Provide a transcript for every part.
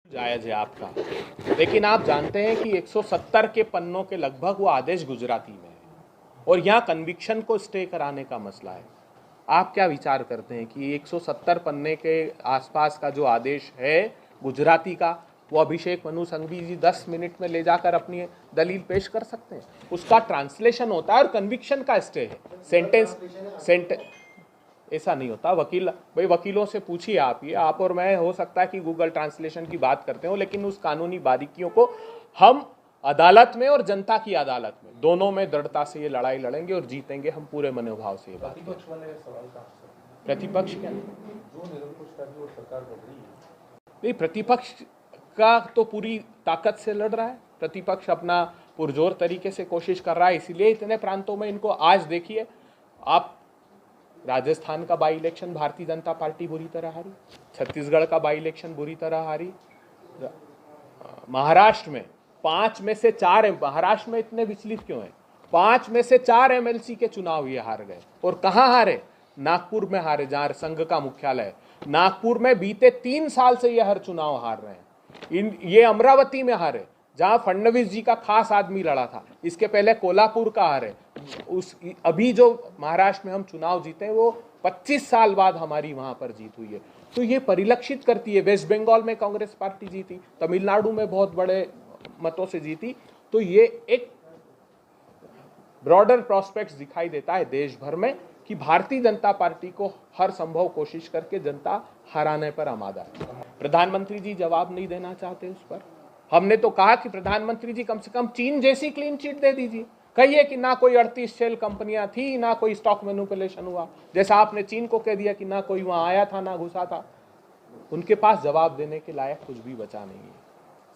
जायज है आपका, लेकिन आप जानते हैं कि 170 के पन्नों के लगभग वो आदेश गुजराती में है और यहाँ कन्विक्शन को स्टे कराने का मसला है। आप क्या विचार करते हैं कि 170 पन्ने के आसपास का जो आदेश है गुजराती का, वो अभिषेक मनु संघवी जी 10 मिनट में ले जाकर अपनी दलील पेश कर सकते हैं? उसका ट्रांसलेशन होता है और कन्विक्शन का स्टे है। सेंटेंस ऐसा नहीं होता। वकीलों से पूछिए आप, ये आप और मैं हो सकता है कि गूगल ट्रांसलेशन की बात करते हो, लेकिन उस कानूनी बारीकियों को हम अदालत में और जनता की अदालत में दोनों में दृढ़ता से ये लड़ाई लड़ेंगे और जीतेंगे हम पूरे मनोभाव से। ये बात प्रतिपक्ष क्या नहीं, प्रतिपक्ष का तो पूरी ताकत से लड़ रहा है। प्रतिपक्ष अपना पुरजोर तरीके से कोशिश कर रहा है, इसीलिए इतने प्रांतों में इनको आज देखिए आप, राजस्थान का by election Bharatiya Janata party बुरी तरह हारी, छत्तीसगढ़ का बाई इलेक्शन बुरी तरह हारी, महाराष्ट्र में 5 में से 4, महाराष्ट्र में इतने विचलित क्यों हैं? 5 में से 4 एमएलसी के चुनाव ये हार गए। और कहाँ हारे? नागपुर में हारे, जहां संघ का मुख्यालय है। नागपुर में बीते 3 साल से ये हर चुनाव हार रहे हैं। ये अमरावती में हारे, जहां फडणवीस जी का खास आदमी लड़ा था। इसके पहले कोल्हापुर का हारे। अभी जो महाराष्ट्र में हम चुनाव जीते हैं वो 25 साल बाद हमारी वहां पर जीत हुई है। तो ये परिलक्षित करती है। वेस्ट बंगाल में कांग्रेस पार्टी जीती, तमिलनाडु में बहुत बड़े मतों से जीती। तो ये एक ब्रॉडर प्रोस्पेक्ट्स दिखाई देता है देश भर में कि भारतीय जनता पार्टी को हर संभव कोशिश करके जनता हराने पर आमादा है। प्रधानमंत्री जी जवाब नहीं देना चाहते उस पर। हमने तो कहा कि प्रधानमंत्री जी कम से कम चीन जैसी क्लीन चिट दे दीजिए। कहिए कि ना कोई 38 शेल कंपनियां थी, ना कोई स्टॉक मैनिपुलेशन हुआ, जैसा आपने चीन को कह दिया कि ना कोई वहां आया था ना घुसा था। उनके पास जवाब देने के लायक कुछ भी बचा नहीं है।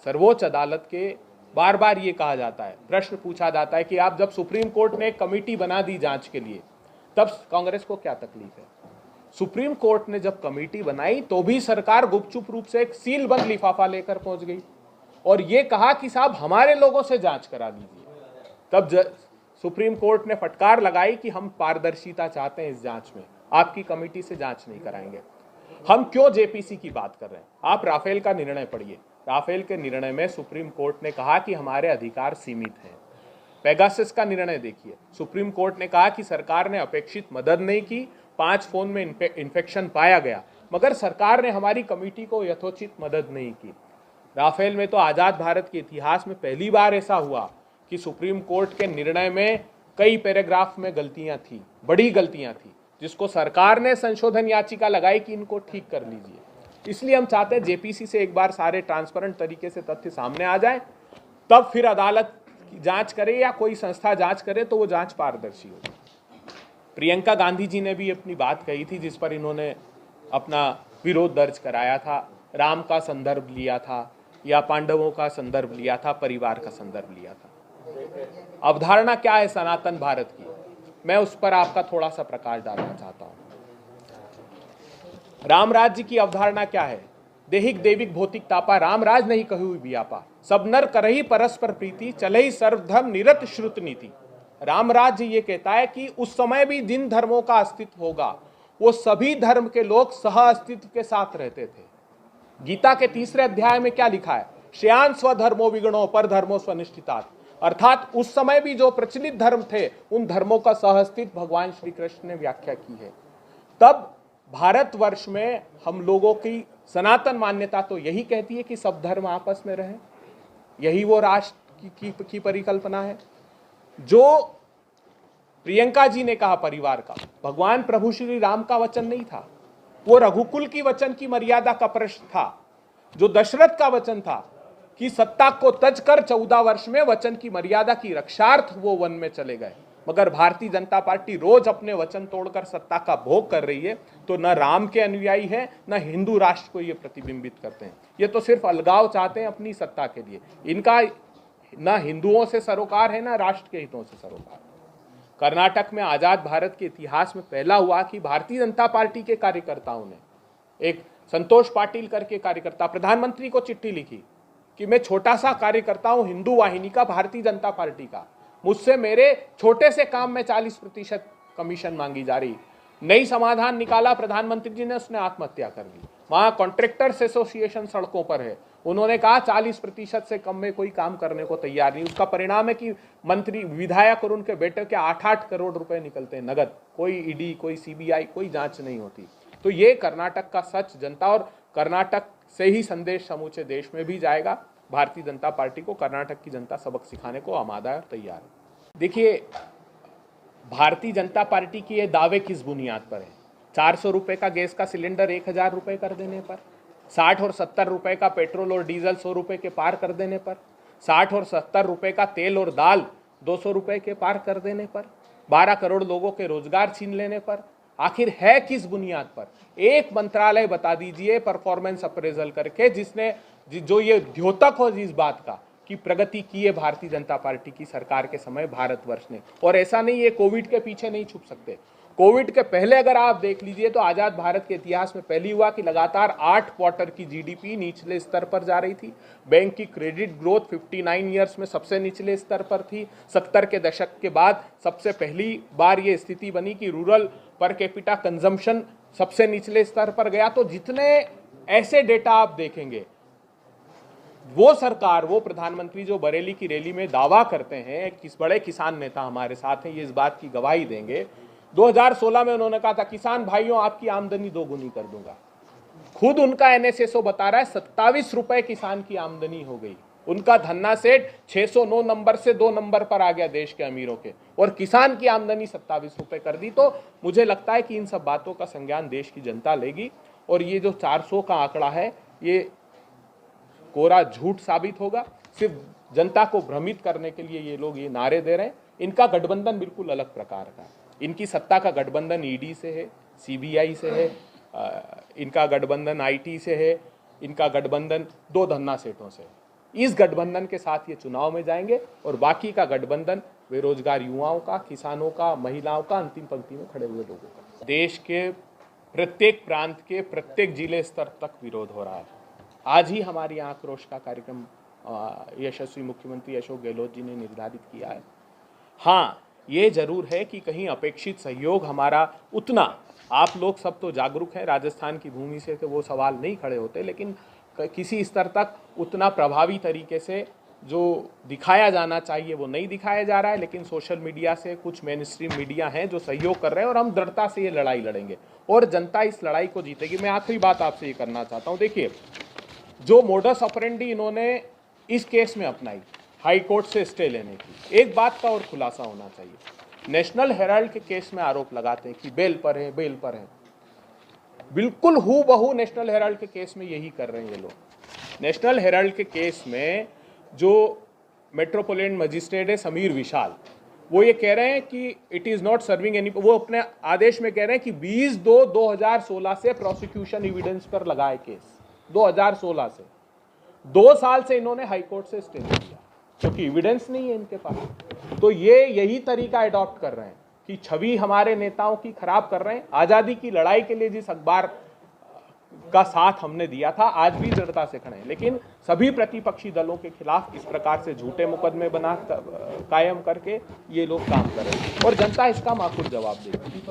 सर्वोच्च अदालत के बार बार ये कहा जाता है, प्रश्न पूछा जाता है कि आप जब सुप्रीम कोर्ट ने एक कमेटी बना दी जांच के लिए, तब कांग्रेस को क्या तकलीफ है? सुप्रीम कोर्ट ने जब कमेटी बनाई तो भी सरकार गुपचुप रूप से एक सील बंद लिफाफा लेकर पहुंच गई और ये कहा कि साहब हमारे लोगों से जांच करा दीजिए। तब सुप्रीम कोर्ट ने फटकार लगाई कि हम पारदर्शिता चाहते हैं इस जांच में, आपकी कमेटी से जांच नहीं कराएंगे। हम क्यों जेपीसी की बात कर रहे हैं? आप राफेल का निर्णय पढ़िए। राफेल के निर्णय में सुप्रीम कोर्ट ने कहा कि हमारे अधिकार सीमित हैं। पेगासस का निर्णय देखिए, सुप्रीम कोर्ट ने कहा कि सरकार ने अपेक्षित मदद नहीं की, 5 फोन में इन्फेक्शन पाया गया, मगर सरकार ने हमारी कमेटी को यथोचित मदद नहीं की। राफेल में तो आजाद भारत के इतिहास में पहली बार ऐसा हुआ कि सुप्रीम कोर्ट के निर्णय में कई पैराग्राफ में गलतियां थी, बड़ी गलतियां थी, जिसको सरकार ने संशोधन याचिका लगाई कि इनको ठीक कर लीजिए। इसलिए हम चाहते हैं जेपीसी से एक बार सारे ट्रांसपेरेंट तरीके से तथ्य सामने आ जाए, तब फिर अदालत की जांच करे या कोई संस्था जांच करे तो वो जांच पारदर्शी हो। प्रियंका गांधी जी ने भी अपनी बात कही थी, जिस पर इन्होंने अपना विरोध दर्ज कराया था। राम का संदर्भ लिया था या पांडवों का संदर्भ लिया था, परिवार का संदर्भ लिया था। अवधारणा क्या है सनातन भारत की, मैं उस पर आपका थोड़ा सा प्रकाश डालना चाहता हूं। राम राज्य की अवधारणा क्या है? देहिक देविक भौतिक तापा राम राज नहीं कहु व्यापा, सब नर करही परस्पर प्रीति, चलही सर्वधर्म निरत श्रुत नीति। राम राज्य ये कहता है कि उस समय भी जिन धर्मों का अस्तित्व होगा वो सभी धर्म के लोग सह अस्तित्व के साथ रहते थे। गीता के 3रे अध्याय में क्या लिखा है? श्रेयान स्वधर्मो विगुणो पर धर्मो स्वनिष्ठितात्, अर्थात उस समय भी जो प्रचलित धर्म थे उन धर्मों का सह अस्तित्व भगवान श्री कृष्ण ने व्याख्या की है। तब भारतवर्ष में हम लोगों की सनातन मान्यता तो यही कहती है कि सब धर्म आपस में रहे, यही वो राष्ट्र की परिकल्पना है। जो प्रियंका जी ने कहा परिवार का, भगवान प्रभु श्री राम का वचन नहीं था, वो रघुकुल की वचन की मर्यादा का प्रश्न था। जो दशरथ का वचन था कि सत्ता को तज कर 14 वर्ष में वचन की मर्यादा की रक्षार्थ वो वन में चले गए। मगर भारतीय जनता पार्टी रोज अपने वचन तोड़कर सत्ता का भोग कर रही है, तो न राम के अनुयायी है न हिंदू राष्ट्र को ये प्रतिबिंबित करते हैं। ये तो सिर्फ अलगाव चाहते हैं अपनी सत्ता के लिए। इनका न हिंदुओं से सरोकार है न राष्ट्र के हितों से सरोकार। कर्नाटक में आजाद भारत के इतिहास में पहला हुआ कि भारतीय जनता पार्टी के कार्यकर्ताओं ने, एक संतोष पाटिल करके कार्यकर्ता, प्रधानमंत्री को चिट्ठी लिखी कि मैं छोटा सा कार्यकर्ता हूं हिंदू वाहिनी का, भारतीय जनता पार्टी का, मुझसे मेरे छोटे से काम में 40% कमीशन मांगी जा रही। नई समाधान निकाला प्रधानमंत्री जी ने, उसने आत्महत्या कर ली। वहां कॉन्ट्रैक्टर्स एसोसिएशन सड़कों पर है, उन्होंने कहा 40% से कम में कोई काम करने को तैयार नहीं। उसका परिणाम है कि मंत्री, विधायक और उनके बेटे के 8-8 करोड़ रुपए निकलते हैं नगद, कोई ईडी, कोई सीबीआई, कोई जांच नहीं होती। तो ये कर्नाटक का सच जनता, और कर्नाटक से ही संदेश समूचे देश में भी जाएगा। भारतीय जनता पार्टी को कर्नाटक की जनता सबक सिखाने को आमादा है और तैयार है। देखिए, भारतीय जनता पार्टी के ये दावे किस बुनियाद पर है? 400 रुपए का गैस का सिलेंडर 1000 रुपए कर देने पर, 60 और 70 रुपए का पेट्रोल और डीजल 100 रुपए के पार कर देने पर, 60 और 70 रुपए का तेल और दाल 200 रुपए के पार कर देने पर, 12 करोड़ लोगों के रोजगार छीन लेने पर, आखिर है किस बुनियाद पर? एक मंत्रालय बता दीजिए परफॉर्मेंस अप्रेजल करके जिसने जो ये द्योतक हो इस बात का कि प्रगति की है भारतीय जनता पार्टी की सरकार के समय भारतवर्ष ने। और ऐसा नहीं, ये कोविड के पीछे नहीं छुप सकते। कोविड के पहले अगर आप देख लीजिए तो आजाद भारत के इतिहास में पहली हुआ कि लगातार 8 क्वार्टर की जीडीपी निचले स्तर पर जा रही थी। बैंक की क्रेडिट ग्रोथ 59 ईयर्स में सबसे निचले स्तर पर थी। 70 के दशक के बाद सबसे पहली बार ये स्थिति बनी कि रूरल पर कैपिटा कंजम्पशन सबसे निचले स्तर पर गया। तो जितने ऐसे डेटा आप देखेंगे, वो सरकार, वो प्रधानमंत्री जो बरेली की रैली में दावा करते हैं, किस बड़े किसान नेता हमारे साथ हैं, ये इस बात की गवाही देंगे। 2016 में उन्होंने कहा था किसान भाइयों आपकी आमदनी 2 गुनी कर दूंगा। खुद उनका एनएसएसओ बता रहा है 27 रुपए किसान की आमदनी हो गई। उनका धन्ना सेठ 609 नंबर से 2 नंबर पर आ गया देश के अमीरों के, और किसान की आमदनी 27 रुपए कर दी। तो मुझे लगता है कि इन सब बातों का संज्ञान देश की जनता लेगी, और ये जो 400 का आंकड़ा है ये कोरा झूठ साबित होगा। सिर्फ जनता को भ्रमित करने के लिए ये लोग ये नारे दे रहे हैं। इनका गठबंधन बिल्कुल अलग प्रकार का है। इनकी सत्ता का गठबंधन ईडी से है, सीबीआई से है, इनका गठबंधन आईटी से है, इनका गठबंधन 2 धन्ना सेठों से है। इस गठबंधन के साथ ये चुनाव में जाएंगे, और बाकी का गठबंधन बेरोजगार युवाओं का, किसानों का, महिलाओं का, अंतिम पंक्ति में खड़े हुए लोगों का। देश के प्रत्येक प्रांत के प्रत्येक जिले स्तर तक विरोध हो रहा है। आज ही हमारी आक्रोश का कार्यक्रम यशस्वी मुख्यमंत्री अशोक गहलोत जी ने निर्धारित किया है। हाँ, ये जरूर है कि कहीं अपेक्षित सहयोग हमारा उतना, आप लोग सब तो जागरूक हैं, राजस्थान की भूमि से तो वो सवाल नहीं खड़े होते, लेकिन किसी स्तर तक उतना प्रभावी तरीके से जो दिखाया जाना चाहिए वो नहीं दिखाया जा रहा है। लेकिन सोशल मीडिया से कुछ मेन स्ट्रीम मीडिया हैं जो सहयोग कर रहे हैं, और हम दृढ़ता से ये लड़ाई लड़ेंगे और जनता इस लड़ाई को जीतेगी। मैं आखिरी बात आपसे ये करना चाहता हूँ, देखिए जो मोडस ऑपरेंडी इन्होंने इस केस में अपनाई, हाई कोर्ट से स्टे लेने की, एक बात का और खुलासा होना चाहिए। नेशनल हेराल्ड के केस में आरोप लगाते हैं कि बेल पर है, बेल पर है। बिल्कुल हूबहू नेशनल हेराल्ड के केस में यही कर रहे हैं ये लोग। नेशनल हेराल्ड के केस में जो मेट्रोपोलिटन मजिस्ट्रेट है समीर विशाल, वो ये कह रहे हैं कि it is not serving any, वो अपने आदेश में कह रहे हैं कि 20/2/2016 से प्रोसिक्यूशन एविडेंस पर लगाए केस, 2016 से 2 साल से इन्होंने हाईकोर्ट से स्टे किया क्योंकि एविडेंस नहीं है इनके पास। तो ये यही तरीका अडॉप्ट कर रहे हैं कि छवि हमारे नेताओं की खराब कर रहे हैं। आजादी की लड़ाई के लिए जिस अखबार का साथ हमने दिया था, आज भी दृढ़ता से खड़े हैं, लेकिन सभी प्रतिपक्षी दलों के खिलाफ इस प्रकार से झूठे मुकदमे बना कायम करके ये लोग काम कर रहे हैं, और जनता इसका माकूल जवाब देगी।